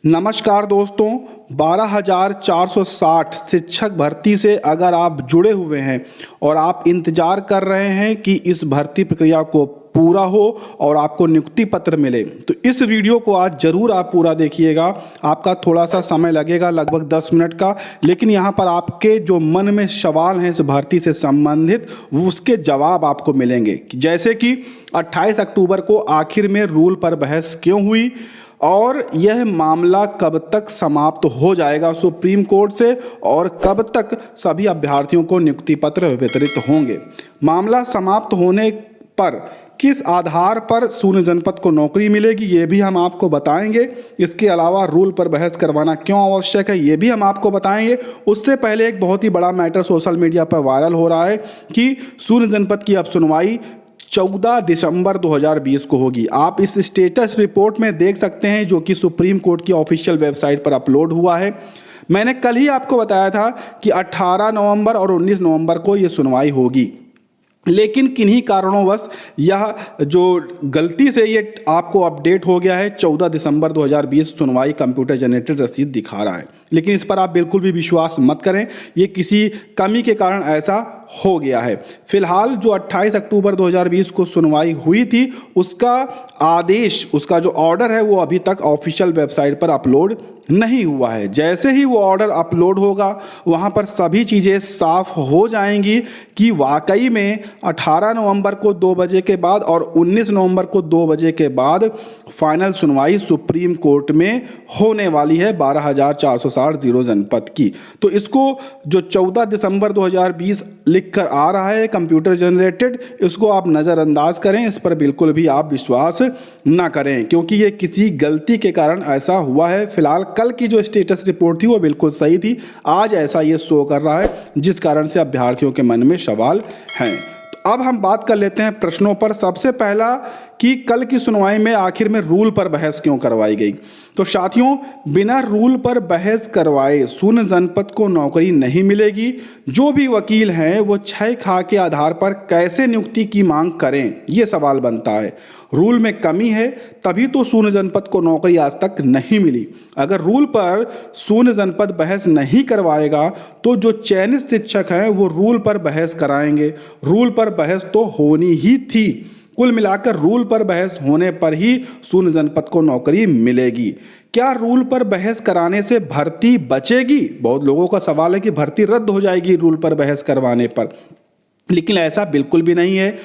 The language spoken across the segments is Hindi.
नमस्कार दोस्तों, 12,460 शिक्षक भर्ती से अगर आप जुड़े हुए हैं और आप इंतज़ार कर रहे हैं कि इस भर्ती प्रक्रिया को पूरा हो और आपको नियुक्ति पत्र मिले, तो इस वीडियो को आज ज़रूर आप पूरा देखिएगा। आपका थोड़ा सा समय लगेगा, लगभग 10 मिनट का, लेकिन यहाँ पर आपके जो मन में सवाल हैं इस भर्ती से संबंधित उसके जवाब आपको मिलेंगे। जैसे कि 28 अक्टूबर को आखिर में रूल पर बहस क्यों हुई और यह मामला कब तक समाप्त हो जाएगा सुप्रीम कोर्ट से और कब तक सभी अभ्यर्थियों को नियुक्ति पत्र वितरित होंगे। मामला समाप्त होने पर किस आधार पर शून्य जनपद को नौकरी मिलेगी ये भी हम आपको बताएंगे। इसके अलावा रूल पर बहस करवाना क्यों आवश्यक है ये भी हम आपको बताएंगे। उससे पहले एक बहुत ही बड़ा मैटर सोशल मीडिया पर वायरल हो रहा है कि शून्य जनपद की अब सुनवाई 14 दिसंबर 2020 को होगी। आप इस स्टेटस रिपोर्ट में देख सकते हैं जो कि सुप्रीम कोर्ट की ऑफिशियल वेबसाइट पर अपलोड हुआ है। मैंने कल ही आपको बताया था कि 18 नवंबर और 19 नवंबर को ये सुनवाई होगी, लेकिन किन्हीं कारणोंवश यह जो गलती से ये आपको अपडेट हो गया है 14 दिसंबर 2020 सुनवाई कंप्यूटर जनरेटेड रसीद दिखा रहा है। लेकिन इस पर आप बिल्कुल भी विश्वास मत करें, ये किसी कमी के कारण ऐसा हो गया है। फिलहाल जो 28 अक्टूबर 2020 को सुनवाई हुई थी उसका आदेश, उसका जो ऑर्डर है वो अभी तक ऑफिशियल वेबसाइट पर अपलोड नहीं हुआ है। जैसे ही वो ऑर्डर अपलोड होगा वहाँ पर सभी चीज़ें साफ हो जाएंगी कि वाकई में 18 नवंबर को 2 बजे के बाद और 19 नवंबर को 2 बजे के बाद फाइनल सुनवाई सुप्रीम कोर्ट में होने वाली है 12,460 जीरो जनपद की। तो इसको जो 14 दिसंबर 2020 लिख कर आ रहा है कंप्यूटर जनरेटेड, इसको आप नज़रअंदाज करें, इस पर बिल्कुल भी आप विश्वास ना करें क्योंकि ये किसी गलती के कारण ऐसा हुआ है। फिलहाल कल की जो स्टेटस रिपोर्ट थी वो बिल्कुल सही थी, आज ऐसा ये शो कर रहा है जिस कारण से अभ्यर्थियों के मन में सवाल हैं। तो अब हम बात कर लेते हैं प्रश्नों पर। सबसे पहला कि कल की सुनवाई में आखिर में रूल पर बहस क्यों करवाई गई। तो साथियों, बिना रूल पर बहस करवाए शून्य जनपद को नौकरी नहीं मिलेगी। जो भी वकील हैं वो 6 खा के आधार पर कैसे नियुक्ति की मांग करें, ये सवाल बनता है। रूल में कमी है तभी तो शून्य जनपद को नौकरी आज तक नहीं मिली। अगर रूल पर शून्य जनपद बहस नहीं करवाएगा तो जो चयनित शिक्षक हैं वो रूल पर बहस कराएंगे। रूल पर बहस तो होनी ही थी। कुल मिलाकर रूल पर बहस होने पर ही शून्य जनपद को नौकरी मिलेगी। क्या रूल पर बहस कराने से भर्ती बचेगी? बहुत लोगों का सवाल है कि भर्ती रद्द हो जाएगी रूल पर बहस करवाने पर, लेकिन ऐसा बिल्कुल भी नहीं है।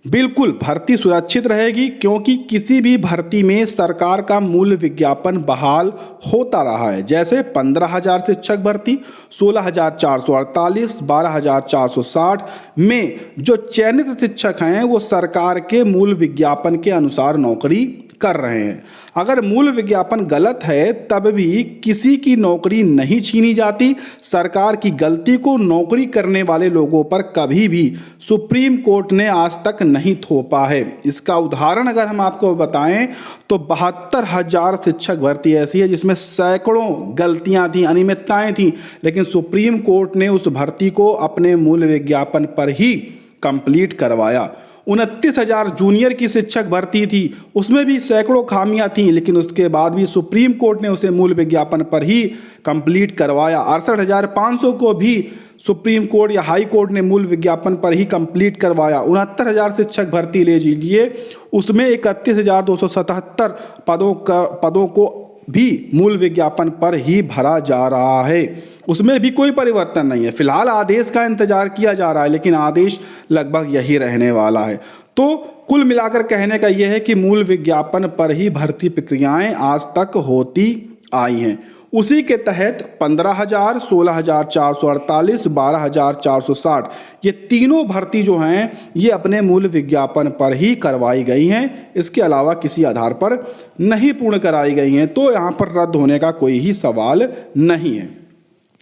बिल्कुल भर्ती सुरक्षित रहेगी क्योंकि किसी भी भर्ती में सरकार का मूल विज्ञापन बहाल होता रहा है। जैसे 15,000 शिक्षक भर्ती, 16,448, 12,460 में जो चयनित शिक्षक हैं वो सरकार के मूल विज्ञापन के अनुसार नौकरी कर रहे हैं। अगर मूल विज्ञापन गलत है तब भी किसी की नौकरी नहीं छीनी जाती। सरकार की गलती को नौकरी करने वाले लोगों पर कभी भी सुप्रीम कोर्ट ने आज तक नहीं थोपा है। इसका उदाहरण अगर हम आपको बताएं तो 72,000 शिक्षक भर्ती ऐसी है जिसमें सैकड़ों गलतियां थी, अनियमितताएं थी, लेकिन सुप्रीम कोर्ट ने उस भर्ती को अपने मूल विज्ञापन पर ही कंप्लीट करवाया। 29,000 जूनियर की शिक्षक भर्ती थी, उसमें भी सैकड़ों खामियां थी, लेकिन उसके बाद भी सुप्रीम कोर्ट ने उसे मूल विज्ञापन पर ही कंप्लीट करवाया। 68,500 को भी सुप्रीम कोर्ट या हाई कोर्ट ने मूल विज्ञापन पर ही कंप्लीट करवाया। 69,000 शिक्षक भर्ती ले लीजिए, उसमें 31,277 पदों को भी मूल विज्ञापन पर ही भरा जा रहा है, उसमें भी कोई परिवर्तन नहीं है। फिलहाल आदेश का इंतजार किया जा रहा है, लेकिन आदेश लगभग यही रहने वाला है। तो कुल मिलाकर कहने का यह है कि मूल विज्ञापन पर ही भर्ती प्रक्रियाएं आज तक होती आई हैं। उसी के तहत 15,000, 16,448, 12,460 ये तीनों भर्ती जो हैं ये अपने मूल विज्ञापन पर ही करवाई गई हैं। इसके अलावा किसी आधार पर नहीं पूर्ण कराई गई हैं, तो यहाँ पर रद्द होने का कोई ही सवाल नहीं है।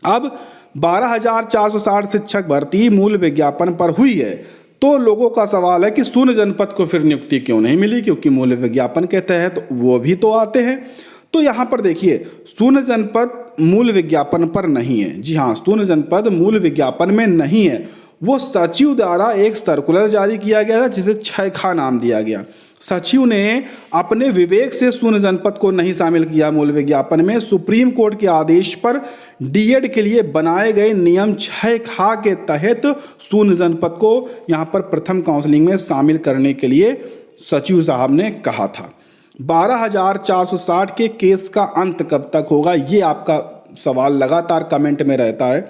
अब 12,460 शिक्षक भर्ती मूल विज्ञापन पर हुई है, तो लोगों का सवाल है कि शून्य जनपद को फिर नियुक्ति क्यों नहीं मिली, क्योंकि मूल विज्ञापन के तहत वो भी तो आते हैं। तो यहाँ पर देखिए, शून्य जनपद मूल विज्ञापन पर नहीं है। जी हाँ, शून्य जनपद मूल विज्ञापन में नहीं है। वो सचिव द्वारा एक सर्कुलर जारी किया गया था जिसे 6 खा नाम दिया गया। सचिव ने अपने विवेक से शून्य जनपद को नहीं शामिल किया मूल विज्ञापन में। सुप्रीम कोर्ट के आदेश पर डीएड के लिए बनाए गए नियम 6 के तहत शून्य जनपद को यहां पर प्रथम काउंसलिंग में शामिल करने के लिए सचिव साहब ने कहा था। 12,460 के केस का अंत कब तक होगा, ये आपका सवाल लगातार कमेंट में रहता है।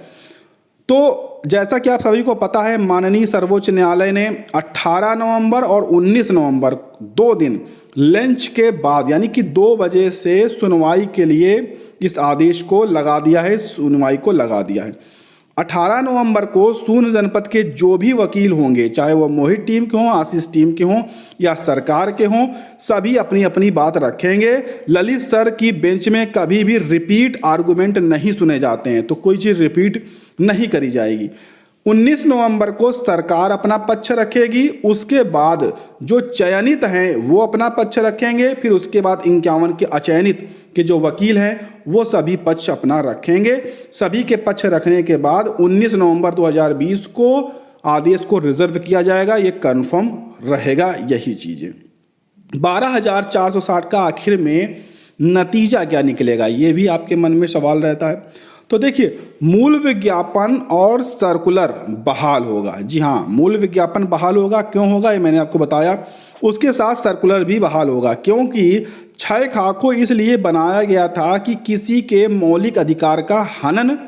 तो जैसा कि आप सभी को पता है, माननीय सर्वोच्च न्यायालय ने 18 नवंबर और 19 नवंबर 2 दिन लंच के बाद यानी कि 2 बजे से सुनवाई के लिए इस आदेश को लगा दिया है, सुनवाई को लगा दिया है। 18 नवंबर को शून्य जनपद के जो भी वकील होंगे, चाहे वो मोहित टीम के हों, आशीष टीम के हों या सरकार के हों, सभी अपनी अपनी बात रखेंगे। ललित सर की बेंच में कभी भी रिपीट आर्गुमेंट नहीं सुने जाते हैं, तो कोई चीज़ रिपीट नहीं करी जाएगी। 19 नवंबर को सरकार अपना पक्ष रखेगी, उसके बाद जो चयनित हैं वो अपना पक्ष रखेंगे, फिर उसके बाद 51 के अचयनित के जो वकील हैं वो सभी पक्ष अपना रखेंगे। सभी के पक्ष रखने के बाद 19 नवंबर 2020 को आदेश को रिजर्व किया जाएगा, ये कन्फर्म रहेगा। यही चीज़ें 12,460 का आखिर में नतीजा क्या निकलेगा, ये भी आपके मन में सवाल रहता है। तो देखिए, मूल विज्ञापन और सर्कुलर बहाल होगा। जी हाँ, मूल विज्ञापन बहाल होगा। क्यों होगा ये मैंने आपको बताया। उसके साथ सर्कुलर भी बहाल होगा, क्योंकि 6 को इसलिए बनाया गया था कि किसी के मौलिक अधिकार का हनन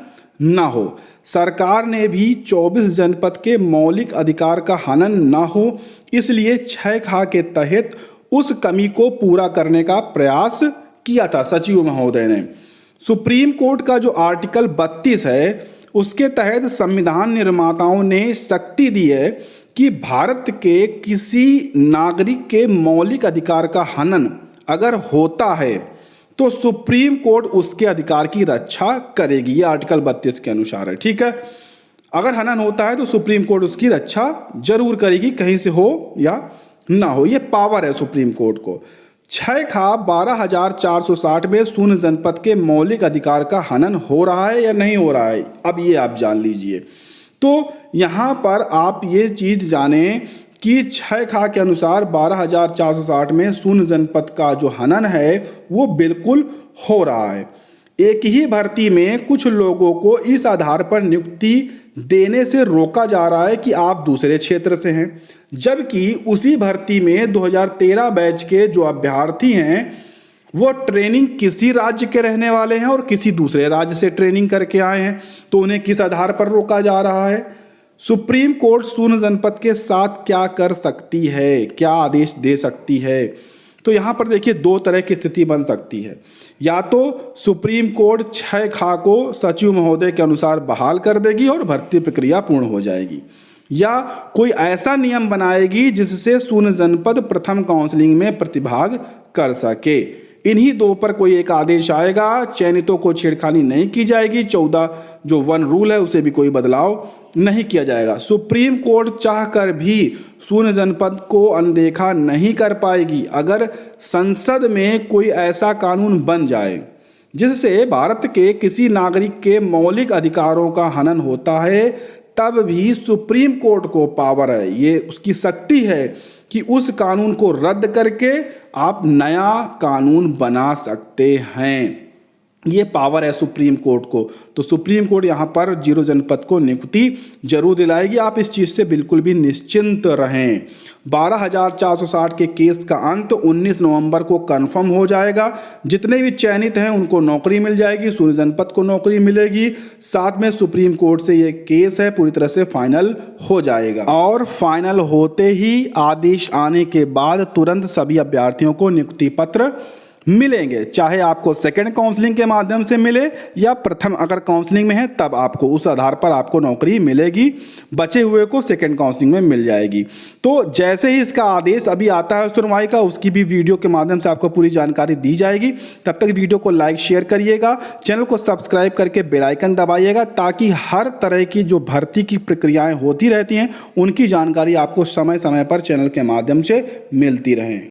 ना हो। सरकार ने भी 24 जनपद के मौलिक अधिकार का हनन ना हो, इसलिए 6 के तहत उस कमी को पूरा करने का प्रयास किया था सचिव महोदय ने। सुप्रीम कोर्ट का जो आर्टिकल 32 है, उसके तहत संविधान निर्माताओं ने शक्ति दी है कि भारत के किसी नागरिक के मौलिक अधिकार का हनन अगर होता है तो सुप्रीम कोर्ट उसके अधिकार की रक्षा करेगी। ये आर्टिकल 32 के अनुसार है, ठीक है। अगर हनन होता है तो सुप्रीम कोर्ट उसकी रक्षा जरूर करेगी, कहीं से हो या ना हो। ये पावर है सुप्रीम कोर्ट को। 12,460 में शून्य जनपद के मौलिक अधिकार का हनन हो रहा है या नहीं हो रहा है, अब ये आप जान लीजिए। तो यहाँ पर आप ये चीज़ जानें कि 6 के अनुसार 12,460 में शून्य जनपद का जो हनन है वो बिल्कुल हो रहा है। एक ही भर्ती में कुछ लोगों को इस आधार पर नियुक्ति देने से रोका जा रहा है कि आप दूसरे क्षेत्र से हैं, जबकि उसी भर्ती में 2013 बैच के जो अभ्यर्थी हैं वो ट्रेनिंग किसी राज्य के रहने वाले हैं और किसी दूसरे राज्य से ट्रेनिंग करके आए हैं, तो उन्हें किस आधार पर रोका जा रहा है। सुप्रीम कोर्ट शून्य जनपद के साथ क्या कर सकती है, क्या आदेश दे सकती है। तो यहाँ पर देखिए 2 तरह की स्थिति बन सकती है। या तो सुप्रीम कोर्ट 6 को सचिव महोदय के अनुसार बहाल कर देगी और भर्ती प्रक्रिया पूर्ण हो जाएगी, या कोई ऐसा नियम बनाएगी जिससे शून्य जनपद प्रथम काउंसलिंग में प्रतिभाग कर सके। इन्हीं 2 पर कोई एक आदेश आएगा। चयनितों को छेड़खानी नहीं की जाएगी। 14 जो 1 रूल है उसे भी कोई बदलाव नहीं किया जाएगा। सुप्रीम कोर्ट चाहकर भी शून्य जनपद को अनदेखा नहीं कर पाएगी। अगर संसद में कोई ऐसा कानून बन जाए जिससे भारत के किसी नागरिक के मौलिक अधिकारों का हनन होता है, तब भी सुप्रीम कोर्ट को पावर है, ये उसकी शक्ति है कि उस कानून को रद्द करके आप नया कानून बना सकते हैं। ये पावर है सुप्रीम कोर्ट को। तो सुप्रीम कोर्ट यहाँ पर 0 जनपद को नियुक्ति जरूर दिलाएगी, आप इस चीज़ से बिल्कुल भी निश्चिंत रहें। 12,460 के केस का अंत 19 नवंबर को कंफर्म हो जाएगा। जितने भी चयनित हैं उनको नौकरी मिल जाएगी, शून्य जनपद को नौकरी मिलेगी। साथ में सुप्रीम कोर्ट से ये केस है पूरी तरह से फाइनल हो जाएगा, और फाइनल होते ही आदेश आने के बाद तुरंत सभी अभ्यर्थियों को नियुक्ति पत्र मिलेंगे, चाहे आपको सेकंड काउंसलिंग के माध्यम से मिले या प्रथम अगर काउंसलिंग में है तब आपको उस आधार पर आपको नौकरी मिलेगी, बचे हुए को सेकंड काउंसलिंग में मिल जाएगी। तो जैसे ही इसका आदेश अभी आता है सुनवाई का, उसकी भी वीडियो के माध्यम से आपको पूरी जानकारी दी जाएगी। तब तक वीडियो को लाइक शेयर करिएगा, चैनल को सब्सक्राइब करके बेल आइकन दबाइएगा, ताकि हर तरह की जो भर्ती की प्रक्रियाएँ होती रहती हैं उनकी जानकारी आपको समय समय पर चैनल के माध्यम से मिलती रहें।